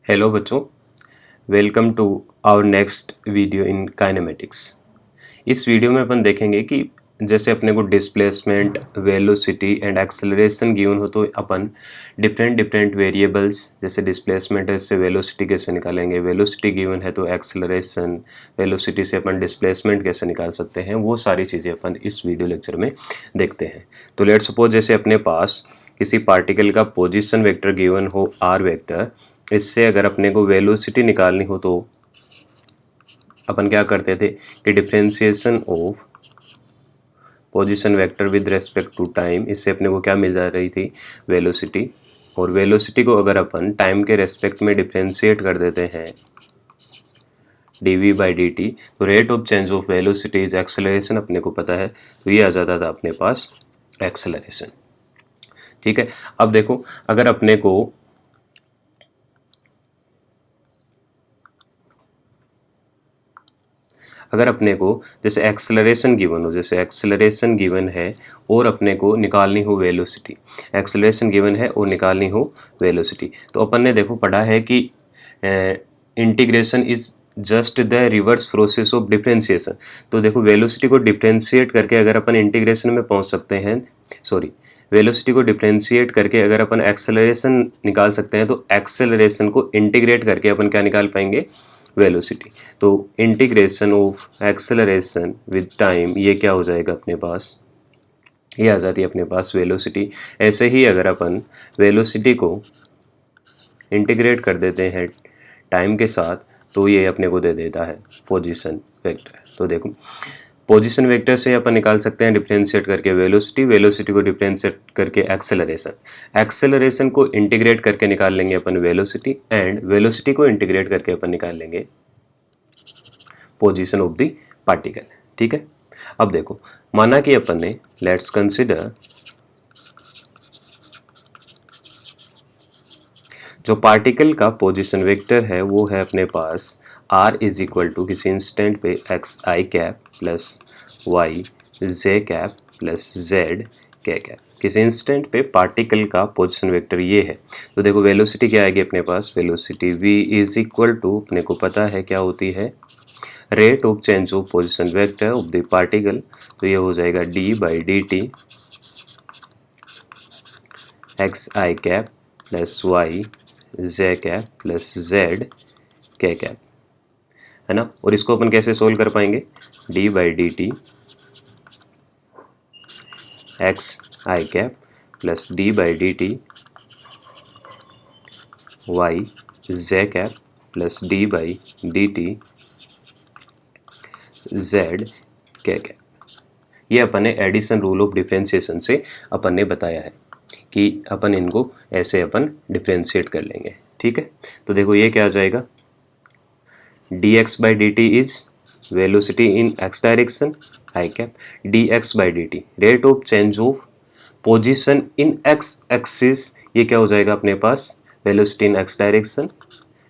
Hello बच्चों, welcome to our next video in kinematics. इस video में अपन देखेंगे कि जैसे अपने को displacement, velocity and acceleration given हो तो अपन डिफरेंट डिफरेंट वेरिएबल्स जैसे डिस्प्लेसमेंट है इससे वेलोसिटी कैसे निकालेंगे, वेलोसिटी गिवन है तो एक्सेलरेशन, वेलोसिटी से अपन डिस्प्लेसमेंट कैसे निकाल सकते हैं, वो सारी चीज़ें अपन इस वीडियो लेक्चर में देखते हैं। तो लेट्स सपोज जैसे अपने पास किसी पार्टिकल का पोजिशन वेक्टर गिवन हो आर वेक्टर, इससे अगर अपने को वेलोसिटी निकालनी हो तो अपन क्या करते थे कि differentiation of position vector with respect to time, इससे अपने को क्या मिल जा रही थी, वेलोसिटी। और वेलोसिटी को अगर अपन टाइम के रेस्पेक्ट में डिफरेंशिएट कर देते हैं dv बाई डी टी, तो rate of change of velocity is acceleration अपने को पता है, तो ये आ जाता था अपने पास एक्सेलरेशन। ठीक है, अब देखो अगर अपने को जैसे एक्सेलरेशन गिवन हो, जैसे एक्सेलरेशन गिवन है और अपने को निकालनी हो वेलोसिटी, एक्सेलरेशन गिवन है और निकालनी हो वेलोसिटी, तो अपन ने देखो पढ़ा है कि integration is just the reverse process of differentiation. तो देखो वेलोसिटी को डिफरेंशिएट करके अगर अपन इंटीग्रेशन में पहुंच सकते हैं, वेलोसिटी को डिफरेंशिएट करके अगर अपन एक्सेलरेशन निकाल सकते हैं, तो एक्सेलरेशन को इंटीग्रेट करके अपन क्या निकाल पाएंगे, वेलोसिटी। तो integration of acceleration with time, ये क्या हो जाएगा अपने पास, ये आ जाती है अपने पास वेलोसिटी। ऐसे ही अगर अपन वेलोसिटी को इंटीग्रेट कर देते हैं टाइम के साथ, तो ये अपने को दे देता है पोजीशन वेक्टर। तो देखो पोजीशन वेक्टर से अपन निकाल सकते हैं डिफरेंशिएट करके वेलोसिटी, वेलोसिटी को डिफरेंशिएट करके एक्सेलरेशन, एक्सेलरेशन को इंटीग्रेट करके निकाल लेंगे अपन वेलोसिटी, एंड वेलोसिटी को इंटीग्रेट करके अपन निकाल लेंगे पोजीशन ऑफ द पार्टिकल। ठीक है, अब देखो माना कि अपन ने, लेट्स कंसिडर जो पार्टिकल का पोजीशन वेक्टर है वो है अपने पास r इज इक्वल टू किसी इंस्टेंट पे एक्स आई कैप प्लस वाई जे कैप प्लस जेड के कैप, किसी इंस्टेंट पे पार्टिकल का पोजीशन वेक्टर ये है। तो देखो वेलोसिटी क्या आएगी अपने पास, velocity v is equal to अपने को पता है क्या होती है, rate of change of position vector of the particle, तो ये हो जाएगा d by D T X I cap plus Y J cap plus Z के कैप, है ना। और इसको अपन कैसे सोल्व कर पाएंगे, d by D T X I cap plus D by D T Y J cap plus D by D T Z के cap. ये अपन ने एडिशन रूल ऑफ डिफरेंशिएशन से अपन ने बताया है कि अपन इनको ऐसे अपन डिफरेंशिएट कर लेंगे। ठीक है, तो देखो ये क्या आ जाएगा, D x by D T is velocity in X direction I cap, D x by D T rate of change of position in X axis, ये क्या हो जाएगा अपने पास, वेलोसिटी इन एक्स डायरेक्शन।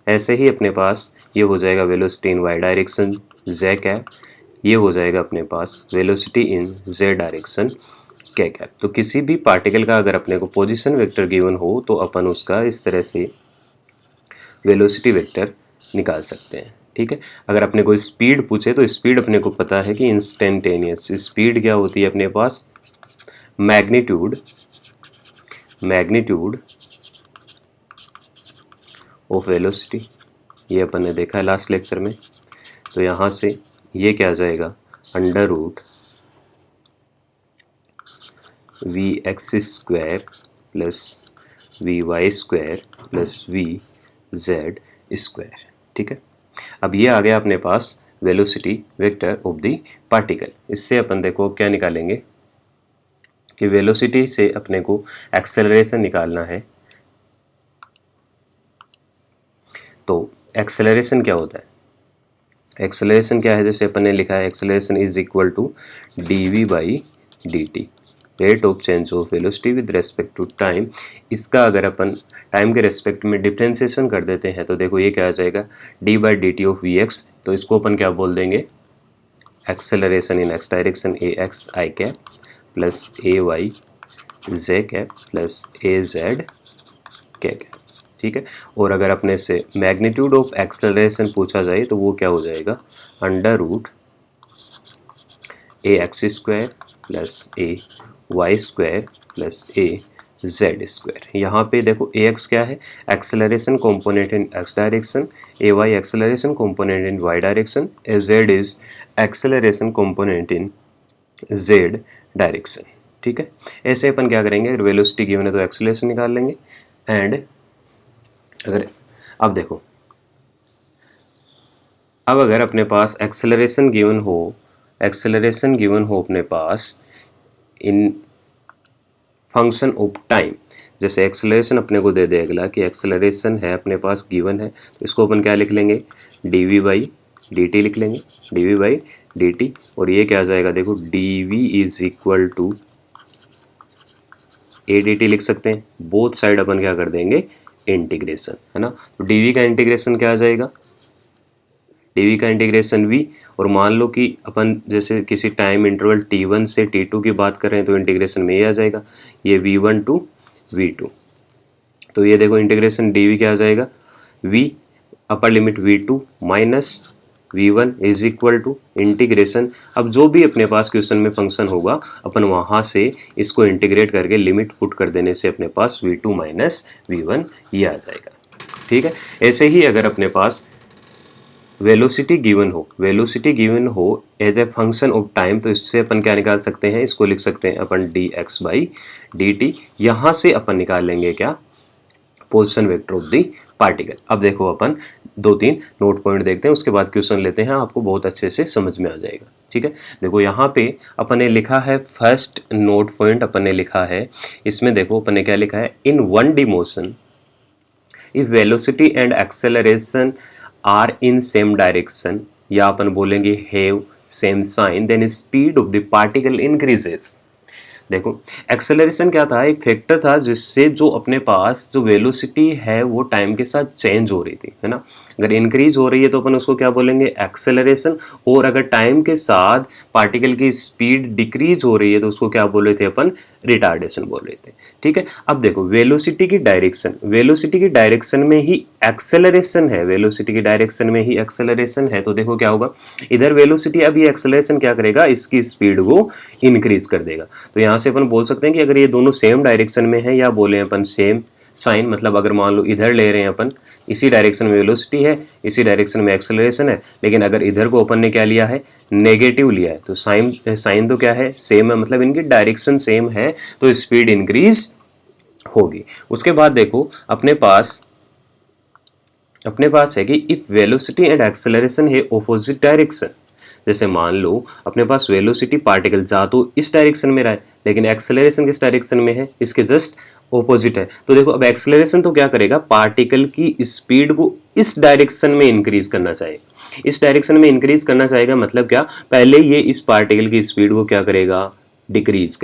ऐसे ही अपने पास ये हो जाएगा velocity in Y direction J cap, ये हो जाएगा अपने पास velocity in J direction K cap. तो किसी भी पार्टिकल का अगर अपने को पोजीशन वेक्टर गिवन हो तो अपन उसका इस तरह से वेलोसिटी वेक्टर निकाल सकते हैं। ठीक है, अगर अपने को स्पीड पूछे तो स्पीड अपने को पता है कि इंस्टेंटेनियस स्पीड क्या होती है अपने पास, मैग्नीट्यूड ऑफ वेलोसिटी, ये अपन ने देखा है लास्ट लेक्चर में। तो यहाँ से ये क्या आ जाएगा, under root v x square plus v y square plus v z square. ठीक है, अब ये आ गया अपने पास velocity vector of the particle. इससे अपन देखो क्या निकालेंगे कि वेलोसिटी से अपने को एक्सेलरेशन निकालना है। तो एक्सेलरेशन क्या होता है, एक्सेलरेशन क्या है, जैसे अपन ने लिखा है acceleration is equal to D V by D T rate of change of velocity with respect to time. इसका अगर अपन टाइम के रेस्पेक्ट में डिफरेंशिएशन कर देते हैं तो देखो ये क्या आ जाएगा, D by D T of V X, तो इसको अपन क्या बोल देंगे, acceleration in X direction A X I cap plus A Y J cap plus A Z के कैप। ठीक है। और अगर अपने से मैग्नीट्यूड ऑफ एक्सेलरेशन पूछा जाए तो वो क्या हो जाएगा, under root A X square plus A Y square plus A Z square. यहाँ पे देखो ए एक्स क्या है, acceleration component in X direction, A Y acceleration component in Y direction, A Z is acceleration component in Z direction, ठीक है। ऐसे अपन क्या करेंगे, अगर वेलोसिटी गिवन है तो एक्सेलरेशन निकाल लेंगे। एंड अगर अब देखो, अब अगर अपने पास एक्सेलरेशन गिवन हो अपने पास इन फंक्शन ऑफ टाइम, जैसे एक्सेलरेशन अपने को दे दे अगला कि एक्सेलरेशन है अपने पास गिवन है, तो इसको अपन क्या लिख लेंगे, डी बाई डी टी लिख लेंगे, डी बाई डी टी। और ये क्या आ जाएगा, देखो D V is equal to A D T लिख सकते हैं। बोथ साइड अपन क्या कर देंगे, इंटीग्रेशन, है ना। तो डी वी का इंटीग्रेशन क्या आ जाएगा, डी वी का इंटीग्रेशन वी। और मान लो कि अपन जैसे किसी टाइम इंटरवल t1 से t2 की बात कर रहे हैं तो इंटीग्रेशन में ये आ जाएगा, ये v1 टू v2। तो ये देखो इंटीग्रेशन dv क्या आ जाएगा, v upper limit v2 minus v1 is equal to integration. अब जो भी अपने पास क्वेश्चन में फंक्शन होगा अपन वहाँ से इसको इंटीग्रेट करके लिमिट पुट कर देने से अपने पास v2 माइनस v1 ये आ जाएगा, ठीक है। ऐसे ही अगर अपने पास वेलोसिटी गिवन हो as a function of time, तो इससे अपन क्या निकाल सकते हैं, इसको लिख सकते हैं अपन d x by D t. यहाँ से अपन निकाल लेंगे क्या, position vector of the particle. अब देखो अपन 2-3 नोट पॉइंट देखते हैं, उसके बाद क्वेश्चन लेते हैं, आपको बहुत अच्छे से समझ में आ जाएगा, ठीक है। देखो यहाँ पे अपन ने लिखा है, फर्स्ट नोट पॉइंट अपन ने लिखा है, इसमें देखो अपन ने क्या लिखा है, in one D motion if velocity and acceleration are in same direction, या अपन बोलेंगे have same sign, then speed of the particle increases. देखो एक्सेलरेशन क्या था, एक फैक्टर था जिससे जो अपने पास जो वेलोसिटी है वो टाइम के साथ चेंज हो रही थी, है ना। अगर इंक्रीज हो रही है तो अपन उसको क्या बोलेंगे, एक्सेलरेशन। और अगर टाइम के साथ पार्टिकल की स्पीड डिक्रीज हो रही है तो उसको क्या बोल रहे थे अपन, रिटार्डेशन बोल रहे थे, ठीक है। अब देखो वेलोसिटी की डायरेक्शन में ही एक्सेलरेशन है, तो देखो क्या होगा, इधर वेलोसिटी, अब ये एक्सेलरेशन क्या करेगा, इसकी स्पीड को इंक्रीज कर देगा। तो यहाँ से अपन बोल सकते हैं कि अगर ये दोनों सेम डायरेक्शन में है, या बोले अपन सेम साइन, मतलब अगर मान लो इधर ले रहे हैं अपन, इसी डायरेक्शन में वेलोसिटी है, इसी डायरेक्शन में एक्सेलरेशन है, लेकिन अगर इधर को अपन ने क्या लिया है, नेगेटिव लिया है, तो साइन तो क्या है, सेम है, मतलब इनकी डायरेक्शन सेम है, तो स्पीड इंक्रीज होगी। उसके बाद देखो अपने पास है कि इफ वेलोसिटी एंड एक्सेलरेशन है ऑपोजिट डायरेक्शन, जैसे मान लो अपने पास वेलोसिटी पार्टिकल जा तो इस डायरेक्शन में रहा है, लेकिन एक्सेलरेशन किस डायरेक्शन में है, इसके जस्ट ऑपोजिट है। तो देखो अब एक्सेलरेशन तो क्या करेगा, पार्टिकल की स्पीड को इस डायरेक्शन में इंक्रीज करना चाहेगा, मतलब क्या, पहले ये इस पार्टिकल की स्पीड को क्या करेगा, डिक्रीज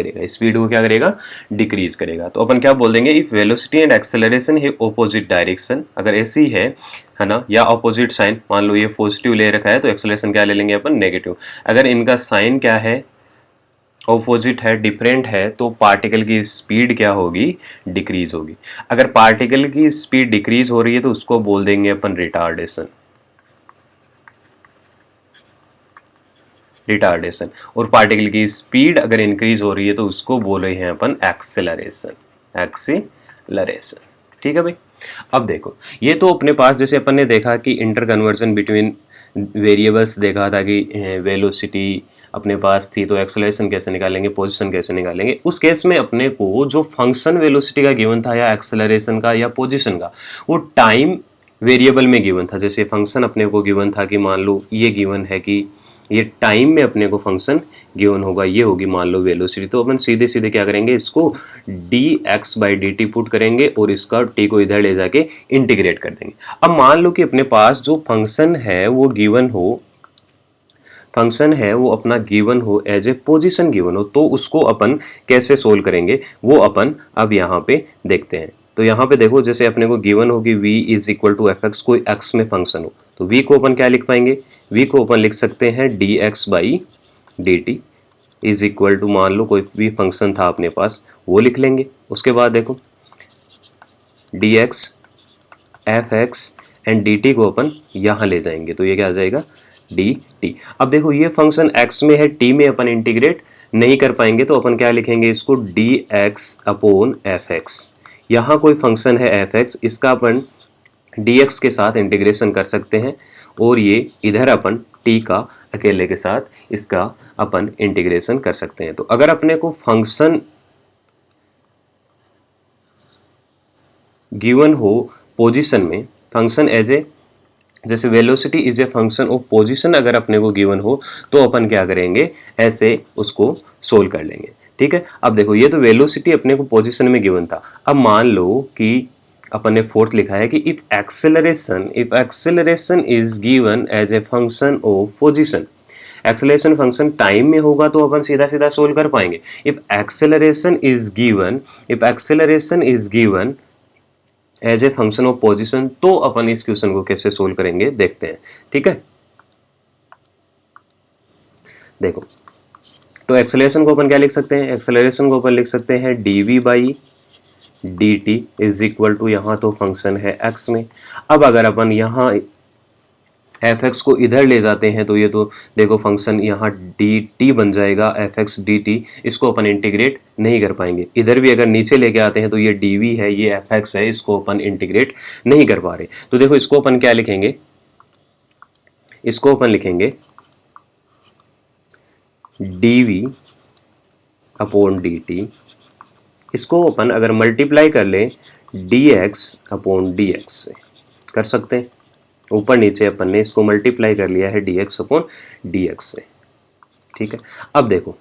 करेगा, तो अपन क्या बोल देंगे, इफ वेलोसिटी एंड एक्सेलरेशन है ऑपोजिट डायरेक्शन, अगर ऐसी है ना, या ऑपोजिट साइन, मान लो ये पॉजिटिव ले रखा है तो एक्सेलरेशन क्या ले लेंगे अपन, नेगेटिव। अगर इनका साइन क्या है, ऑपोजिट है, डिफरेंट है, तो पार्टिकल की स्पीड क्या होगी, डिक्रीज होगी। अगर पार्टिकल की स्पीड डिक्रीज हो रही है तो उसको बोल देंगे अपन रिटार्डेशन, और पार्टिकल की स्पीड अगर इंक्रीज हो रही है तो उसको बोल रहे हैं अपन एक्सेलरेशन, ठीक है भाई। अब देखो ये तो अपने पास, जैसे अपन ने देखा कि इंटर कन्वर्जन बिटवीन वेरिएबल्स देखा था कि वेलोसिटी अपने पास थी तो एक्सेलरेशन कैसे निकालेंगे, पोजीशन कैसे निकालेंगे। उस केस में अपने को जो फंक्शन वेलोसिटी का गिवन था, या एक्सेलरेशन का या पोजीशन का, वो टाइम वेरिएबल में गिवन था। जैसे फंक्शन अपने को गिवन था कि मान लो ये गिवन है कि ये टाइम में अपने को फंक्शन गिवन होगा, ये होगी मान लो वेलोसिटी, तो अपन सीधे सीधे क्या करेंगे, इसको D x by D T put करेंगे और इसका टी को इधर ले जाके इंटीग्रेट कर देंगे। अब मान लो कि अपने पास जो फंक्शन है वो गिवन अपना गिवन हो, एज ए पोजीशन गिवन हो, तो उसको अपन कैसे सोल्व करेंगे वो अपन अब यहाँ पे देखते हैं। तो यहाँ पे देखो जैसे अपने को गिवन होगी v is equal to F X, कोई x में फंक्शन हो, तो v को अपन क्या लिख पाएंगे, v को अपन लिख सकते हैं D x by D T is equal to, मान लो कोई भी फंक्शन था अपने पास वो लिख लेंगे। उसके बाद देखो D x F x and D T को अपन यहाँ ले जाएंगे, तो ये क्या आ जाएगा डी टी। अब देखो ये फंक्शन x में है, t में अपन इंटीग्रेट नहीं कर पाएंगे, तो अपन क्या लिखेंगे इसको D X upon F x. यहाँ कोई फंक्शन है एफ एक्स, इसका अपन डी एक्स के साथ इंटीग्रेशन कर सकते हैं, और ये इधर अपन t का अकेले के साथ इसका अपन इंटीग्रेशन कर सकते हैं। तो अगर अपने को फंक्शन गिवन हो पोजीशन में, फंक्शन एज ए जैसे velocity is a function of position अगर अपने को गिवन हो, तो अपन क्या करेंगे ऐसे उसको सोल्व कर लेंगे। ठीक है, अब देखो ये तो वेलोसिटी अपने को पोजीशन में गिवन था। अब मान लो कि अपन ने फोर्थ लिखा है कि if acceleration is given as a function of position, acceleration function time में होगा तो अपन सीधा सीधा सोल्व कर पाएंगे। If acceleration is given as a function of position, तो अपन इस क्वेश्चन को कैसे सोल्व करेंगे देखते हैं। ठीक है, देखो तो एक्सेलरेशन को अपन क्या लिख सकते हैं, एक्सेलरेशन को अपन लिख सकते हैं dv by D T is equal to, यहाँ तो फंक्शन है x में। अब अगर अपन यहाँ एफ एक्स को इधर ले जाते हैं तो ये तो देखो फंक्शन यहाँ डी टी बन जाएगा, एफ एक्स डी टी, इसको अपन इंटीग्रेट नहीं कर पाएंगे। इधर भी अगर नीचे लेके आते हैं तो ये डी वी है, ये एफ एक्स है, इसको अपन इंटीग्रेट नहीं कर पा रहे। तो देखो इसको अपन क्या लिखेंगे, इसको अपन लिखेंगे D V upon D T, इसको अपन अगर मल्टीप्लाई कर लें D X upon D X से कर सकते हैं। ऊपर नीचे अपन ने इसको मल्टीप्लाई कर लिया है D X upon D X से। ठीक है, अब देखो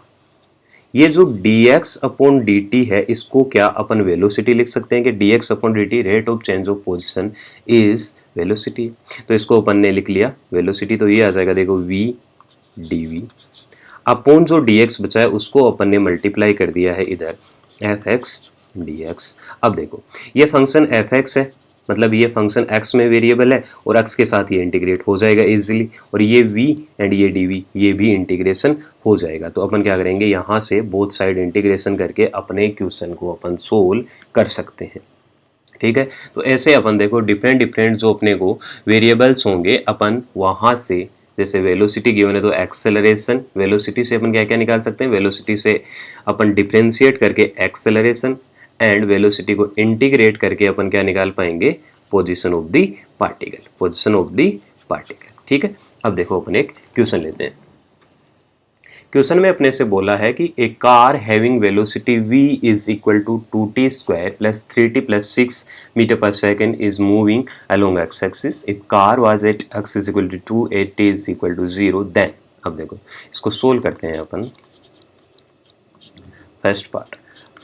ये जो D X upon D T है, इसको क्या अपन वेलोसिटी लिख सकते हैं कि D X upon D T rate of change of position is velocity. तो इसको अपन ने लिख लिया वेलोसिटी, तो ये आ जाएगा देखो वी डी वी अपॉन जो डी एक्स बचा है उसको अपन ने मल्टीप्लाई कर दिया है इधर एफ एक्स डी एक्स। अब देखो ये फंक्शन एफ एक्स है, मतलब ये फंक्शन x में वेरिएबल है और x के साथ ये इंटीग्रेट हो जाएगा इजीली, और ये v एंड ये dv ये भी इंटीग्रेशन हो जाएगा। तो अपन क्या करेंगे, यहाँ से बोथ साइड इंटीग्रेशन करके अपने क्वेश्चन को अपन सोल्व कर सकते हैं। ठीक है, तो ऐसे अपन देखो डिफरेंट जो अपने को वेरिएबल्स होंगे अपन वहाँ से, जैसे वेलोसिटी गिवन है तो एक्सेलरेशन, वेलोसिटी से अपन क्या क्या निकाल सकते हैं, वेलोसिटी से अपन डिफ्रेंशिएट करके एक्सेलरेशन, एंड वेलोसिटी को इंटीग्रेट करके अपन क्या निकाल पाएंगे, position of the particle, position of the particle. ठीक है, अब देखो अपन एक क्वेश्चन लेते हैं। क्वेश्चन में अपने से बोला है कि a car having velocity v is equal to 2t square plus 3t plus 6 metre per second is moving along x axis. If car was at x is equal to 2 at t is equal to 0 then. अब देखो इसको solve करते हैं अपन। First part,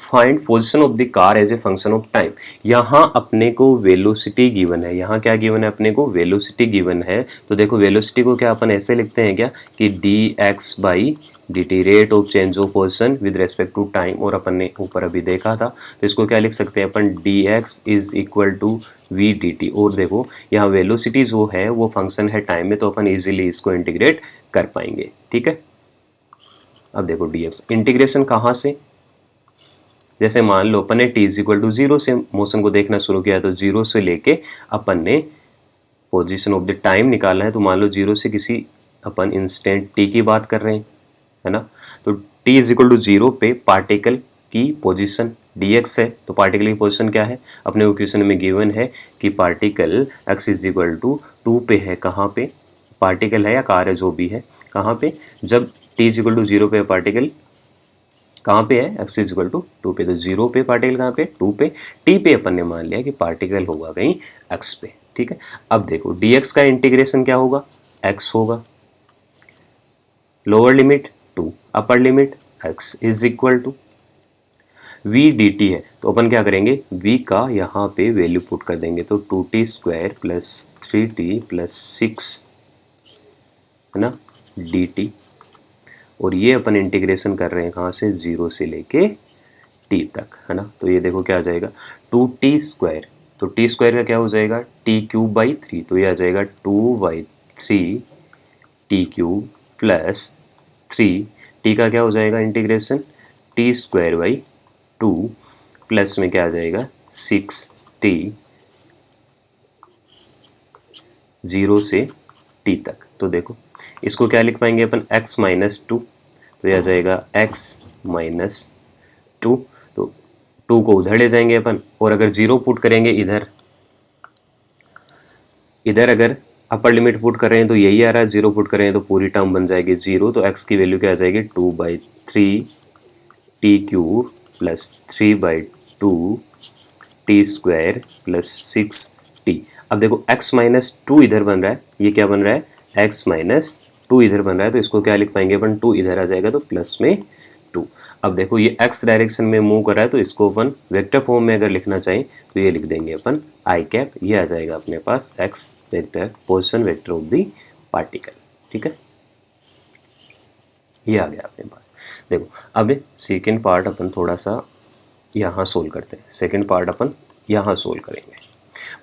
find position of the car as a function of time. यहाँ अपने को velocity given है, यहाँ क्या गिवन है, अपने को वेलोसिटी गिवन है। तो देखो वेलोसिटी को क्या अपन ऐसे लिखते हैं क्या कि D x by D T, rate of change of position with respect to time, और अपन ने ऊपर अभी देखा था तो इसको क्या लिख सकते हैं अपन, d x is equal to v d t. और देखो यहाँ वेलोसिटी जो है वो फंक्शन है टाइम में, तो अपन ईजिली इसको इंटीग्रेट कर पाएंगे। ठीक है, अब देखो डी एक्स इंटीग्रेशन कहाँ से, जैसे मान लो अपन ने t इज इक्वल टू 0 से मोशन को देखना शुरू किया, तो 0 से लेके अपन ने पोजीशन ऑफ द टाइम निकालना है। तो मान लो 0 से किसी अपन इंस्टेंट t की बात कर रहे हैं, है ना। तो t इज इक्वल टू 0 पे पार्टिकल की पोजीशन dx है, तो पार्टिकल की पोजीशन क्या है, अपने को क्वेश्चन में गिवन है कि particle x is equal to 2 पे है। कहाँ पे, पार्टिकल है या कार है जो भी है, कहाँ पे, जब t इज इक्वल टू 0 पे पार्टिकल कहाँ पे है, x इज इक्वल टू 2 पे। तो 0 पे पार्टिकल कहाँ पे, 2 पे, t पे अपन ने मान लिया कि पार्टिकल होगा कहीं x पे। ठीक है, अब देखो dx का इंटीग्रेशन क्या होगा, x होगा, lower limit 2 upper limit x is equal to v dt है। तो अपन क्या करेंगे, v का यहाँ पे वैल्यू पुट कर देंगे, तो 2t square plus 3t plus 6 है ना dt, और ये अपन इंटीग्रेशन कर रहे हैं कहाँ से, 0 से लेके t तक, है ना। तो ये देखो क्या आ जाएगा 2t स्क्वायर, तो t स्क्वायर का क्या हो जाएगा, t क्यूब बाई 3, तो ये आ जाएगा 2/3 t क्यूब प्लस 3, t का क्या हो जाएगा integration, t square by 2 plus में क्या आ जाएगा 6t 0 से t तक। तो देखो इसको क्या लिख पाएंगे अपन, x माइनस 2, तो यह आ जाएगा x माइनस 2। तो 2 को उधर ले जाएंगे अपन, और अगर 0 पुट करेंगे इधर, अगर अपर लिमिट पुट कर रहे हैं तो यही आ रहा है, 0 पुट कर रहे हैं तो पूरी टर्म बन जाएगी 0। तो x की वैल्यू क्या आ जाएगी, 2/3 T cube plus 3/2 T square plus 6t। अब देखो x माइनस 2 इधर बन रहा है, ये क्या बन रहा है, x माइनस 2 इधर बन रहा है, तो इसको क्या लिख पाएंगे अपन, 2 इधर आ जाएगा तो प्लस में 2। अब देखो ये x डायरेक्शन में मूव कर रहा है, तो इसको अपन वेक्टर फॉर्म में अगर लिखना चाहें तो ये लिख देंगे अपन आई कैप, ये आ जाएगा अपने पास x vector, position vector of the particle. ठीक है, ये आ गया अपने पास। देखो अब सेकेंड पार्ट अपन थोड़ा सा यहाँ सोल्व करते हैं, सेकेंड पार्ट अपन यहाँ सोल्व करेंगे।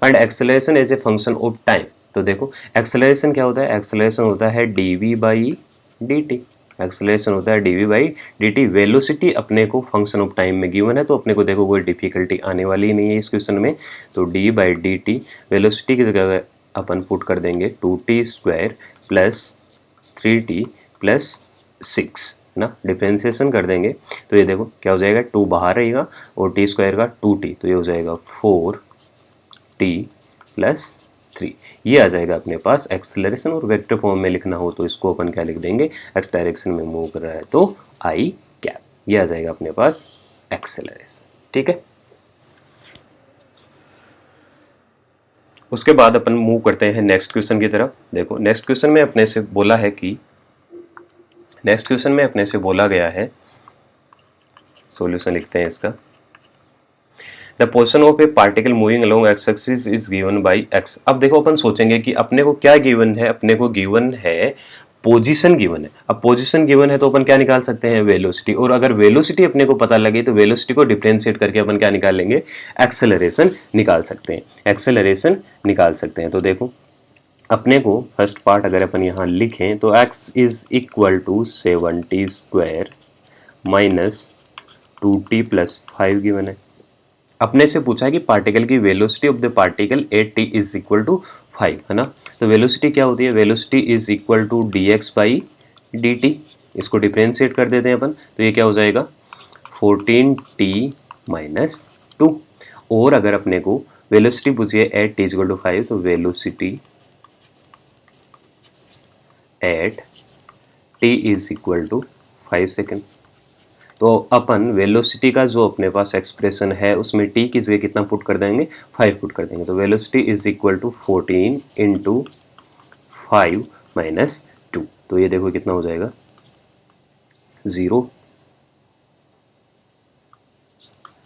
Find acceleration as a function of time. तो देखो एक्सेलरेशन क्या होता है, एक्सेलरेशन होता है dv/dt, एक्सेलरेशन होता है dv/dt। वेलोसिटी अपने को फंक्शन ऑफ टाइम में गिवन है, तो अपने को देखो कोई डिफिकल्टी आने वाली ही नहीं है इस क्वेश्चन में। तो d/dt वेलोसिटी की जगह अपन पुट कर देंगे 2t² प्लस 3t प्लस 6 ना, डिफ्रेंसिएशन कर देंगे तो ये देखो क्या हो जाएगा, 2 बाहर रहेगा और t² का 2t, तो ये हो जाएगा 4t प्लस 3। ये आ जाएगा अपने पास एक्सेलरेशन। और वेक्टर फॉर्म में लिखना हो तो इसको अपन क्या लिख देंगे, एक्स डायरेक्शन में मूव कर रहा है तो आई कैप, ये आ जाएगा अपने पास एक्सेलरेशन। ठीक है, उसके बाद अपन मूव करते हैं नेक्स्ट क्वेश्चन की तरफ। देखो नेक्स्ट क्वेश्चन में अपने से बोला है कि, नेक्स्ट क्वेश्चन में अपने से बोला गया है, सॉल्यूशन लिखते हैं इसका। The position of A particle moving along x axis is given by x. अब देखो अपन सोचेंगे कि अपने को क्या गिवन है, अपने को गिवन है पोजीशन गिवन है। अब पोजीशन गिवन है तो अपन क्या निकाल सकते हैं, वेलोसिटी। और अगर वेलोसिटी अपने को पता लगे तो वेलोसिटी को डिफरेंशिएट करके अपन क्या निकाल लेंगे, एक्सेलरेशन निकाल सकते हैं, एक्सेलरेशन निकाल सकते हैं। तो देखो अपने को फर्स्ट पार्ट अगर अपन यहाँ लिखें तो x is equal to 7t² minus 2t plus 5 given है। अपने से पूछा है कि पार्टिकल की velocity of the particle at t is equal to 5, है ना। तो वेलोसिटी क्या होती है, velocity is equal to dx/dt। इसको डिफरेंशिएट कर देते हैं अपन, तो ये क्या हो जाएगा 14t माइनस 2। और अगर अपने को वेलोसिटी पूछिए एट t इक्वल टू 5, तो velocity at t is equal to 5 second. तो अपन वेलोसिटी का जो अपने पास एक्सप्रेशन है उसमें t की जगह कितना पुट कर देंगे, 5 पुट कर देंगे। तो velocity is equal to 14 into 5 minus 2। तो ये देखो कितना हो जाएगा 0,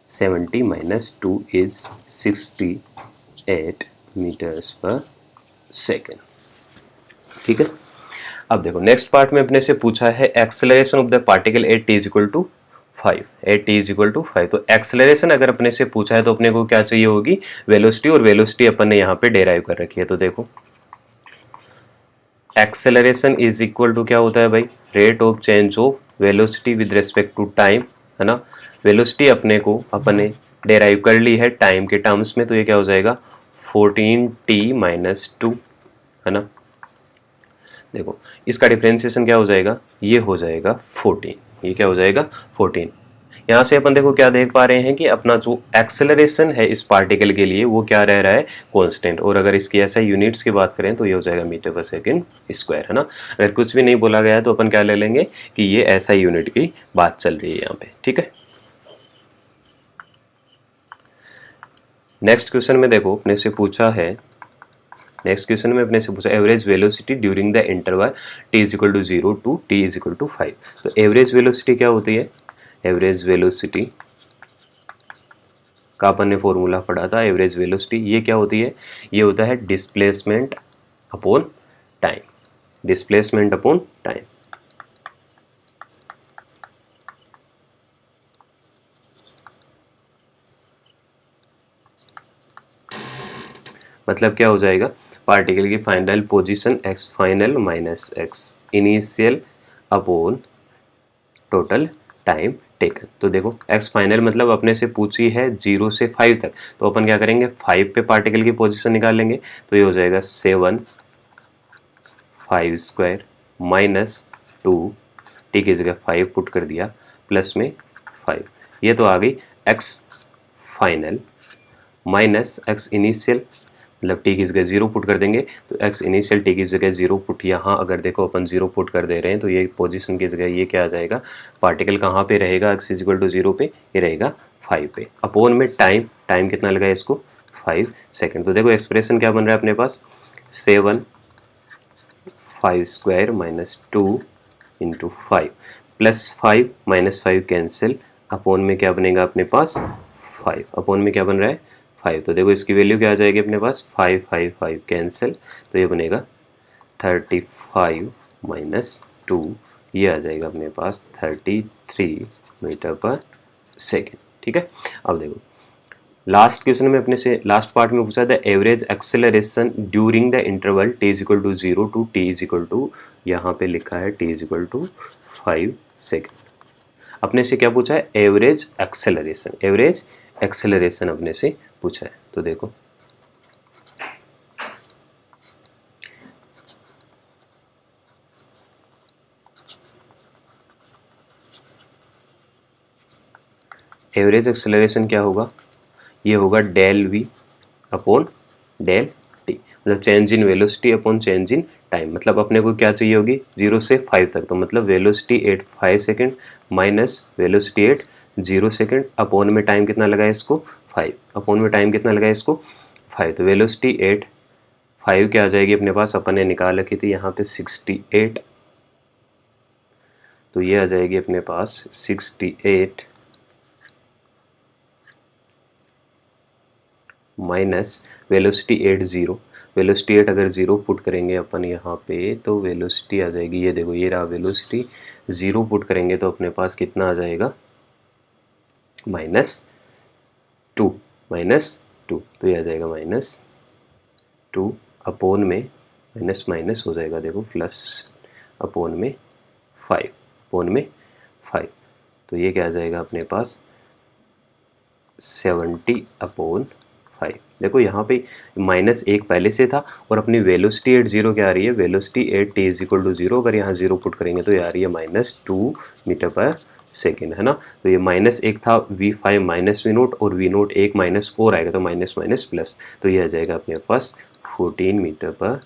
70 minus 2 is 68 metres per second. ठीक है, अब देखो नेक्स्ट पार्ट में अपने से पूछा है acceleration of the particle at t is equal to 5, at t is equal to 5। तो एक्सेलरेशन अगर अपने से पूछा है तो अपने को क्या चाहिए होगी, वेलोसिटी। और वेलोसिटी अपन ने यहाँ पे डेराइव कर रखी है। तो देखो एक्सेलरेशन इज इक्वल टू क्या होता है भाई, rate of change of velocity with respect to time, है ना। वेलोसिटी अपने को अपने डेराइव कर ली है टाइम के टर्म्स में, तो ये क्या हो जाएगा 14t माइनस 2, है ना। देखो इसका डिफरेंशिएशन क्या हो जाएगा, ये हो जाएगा 14, ये क्या हो जाएगा 14। यहाँ से अपन देखो क्या देख पा रहे हैं कि अपना जो एक्सेलरेशन है इस पार्टिकल के लिए वो क्या रह रहा है, कांस्टेंट। और अगर इसकी ऐसा यूनिट्स की बात करें तो ये हो जाएगा मीटर पर सेकंड स्क्वायर, है ना। अगर कुछ भी नहीं बोला गया है तो अपन क्या ले लेंगे कि ये ऐसा यूनिट की बात चल रही है यहाँ पे। ठीक है, नेक्स्ट क्वेश्चन में देखो अपने से पूछा है, नेक्स्ट क्वेश्चन में अपने से पूछा average velocity during the interval t is equal to 0 to t is equal to 5। तो एवरेज वेलोसिटी क्या होती है, एवरेज वेलोसिटी का अपन ने फॉर्मूला पढ़ा था। एवरेज वेलोसिटी ये क्या होती है, ये होता है displacement upon time, displacement upon time. मतलब क्या हो जाएगा, पार्टिकल की final position x final minus x initial upon total time taken. तो देखो x फाइनल मतलब अपने से पूछी है 0 से 5 तक, तो अपन क्या करेंगे 5 पे पार्टिकल की पोजीशन निकाल लेंगे। तो ये हो जाएगा 7 5 स्क्वायर माइनस 2, टी की जगह 5 पुट कर दिया, प्लस में 5, ये तो आ गई x final minus x initial, मतलब टी की जगह 0 पुट कर देंगे तो x इनिशियल टी की जगह 0 पुट, यहाँ अगर देखो अपन 0 पुट कर दे रहे हैं तो ये पोजीशन की जगह ये क्या आ जाएगा, पार्टिकल कहाँ पे रहेगा, x इक्वल टू 0 पे, ये रहेगा 5 पे, अपोन में टाइम कितना लगा इसको 5 सेकेंड। तो देखो एक्सप्रेशन क्या बन रहा है अपने पास, 7 5 square minus 2 into 5 plus 5 minus 5 cancel, upon में क्या बनेगा अपने पास 5, अपोन में क्या बन रहा है 5, तो देखो इसकी वैल्यू क्या आ जाएगी अपने पास 5 5 5 कैंसिल, तो ये बनेगा 35 माइनस 2, ये आ जाएगा अपने पास 33 मीटर पर सेकेंड। ठीक है, अब देखो लास्ट क्वेश्चन में अपने से लास्ट पार्ट में पूछा था average acceleration during the interval t is equal to 0 to t is equal to, यहाँ पे लिखा है t is equal to 5 second. अपने से क्या पूछा है, एवरेज एक्सेलरेशन अपने से पूछा है। तो देखो एवरेज एक्सेलरेशन क्या होगा, ये होगा del v upon del t, मतलब change in velocity upon change in time, मतलब अपने को क्या चाहिए होगी 0 से 5 तक, तो मतलब velocity at 5 second minus velocity at 0 second, upon में टाइम कितना लगा इसको 5, अपॉन में टाइम कितना लगा इसको 5, तो वेलोसिटी एट 5 क्या आ जाएगी अपने पास, अपन ने निकाल रखी थी यहाँ पे 68, तो ये आ जाएगी अपने पास 68 minus velocity at 0, velocity at अगर 0 पुट करेंगे अपन यहाँ पे तो वेलोसिटी आ जाएगी, ये देखो ये रहा वेलोसिटी, 0 पुट करेंगे तो अपने पास कितना आ जाएगा -2, तो ये आ जाएगा -2 अपोन में माइनस माइनस हो जाएगा, देखो प्लस अपोन में 5, तो ये क्या आ जाएगा अपने पास 70/5। देखो यहाँ पे -1 पहले से था और अपनी वेलोसिटी एट 0 क्या आ रही है, velocity at t is equal to 0, अगर यहाँ 0 पुट करेंगे तो ये आ रही है -2 मीटर पर सेकेंड, है ना। तो ये -1 था v5 माइनस v0 और v0 एक -4 आएगा तो माइनस माइनस प्लस, तो ये आ जाएगा अपने पास 14 मीटर पर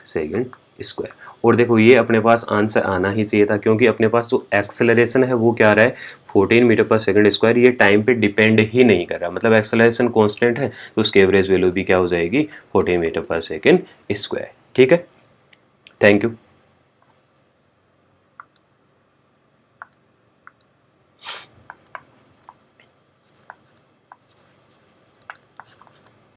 सेकेंड स्क्वायर। और देखो ये अपने पास आंसर आना ही चाहिए था, क्योंकि अपने पास जो एक्सेलरेशन है वो क्या आ रहा है 14 मीटर पर सेकंड स्क्वायर, ये टाइम पे डिपेंड ही नहीं कर रहा, मतलब एक्सेलरेशन कांस्टेंट है तो उसकी एवरेज वैल्यू भी क्या हो जाएगी 14 मीटर पर सेकंड स्क्वायर। ठीक है, थैंक यू।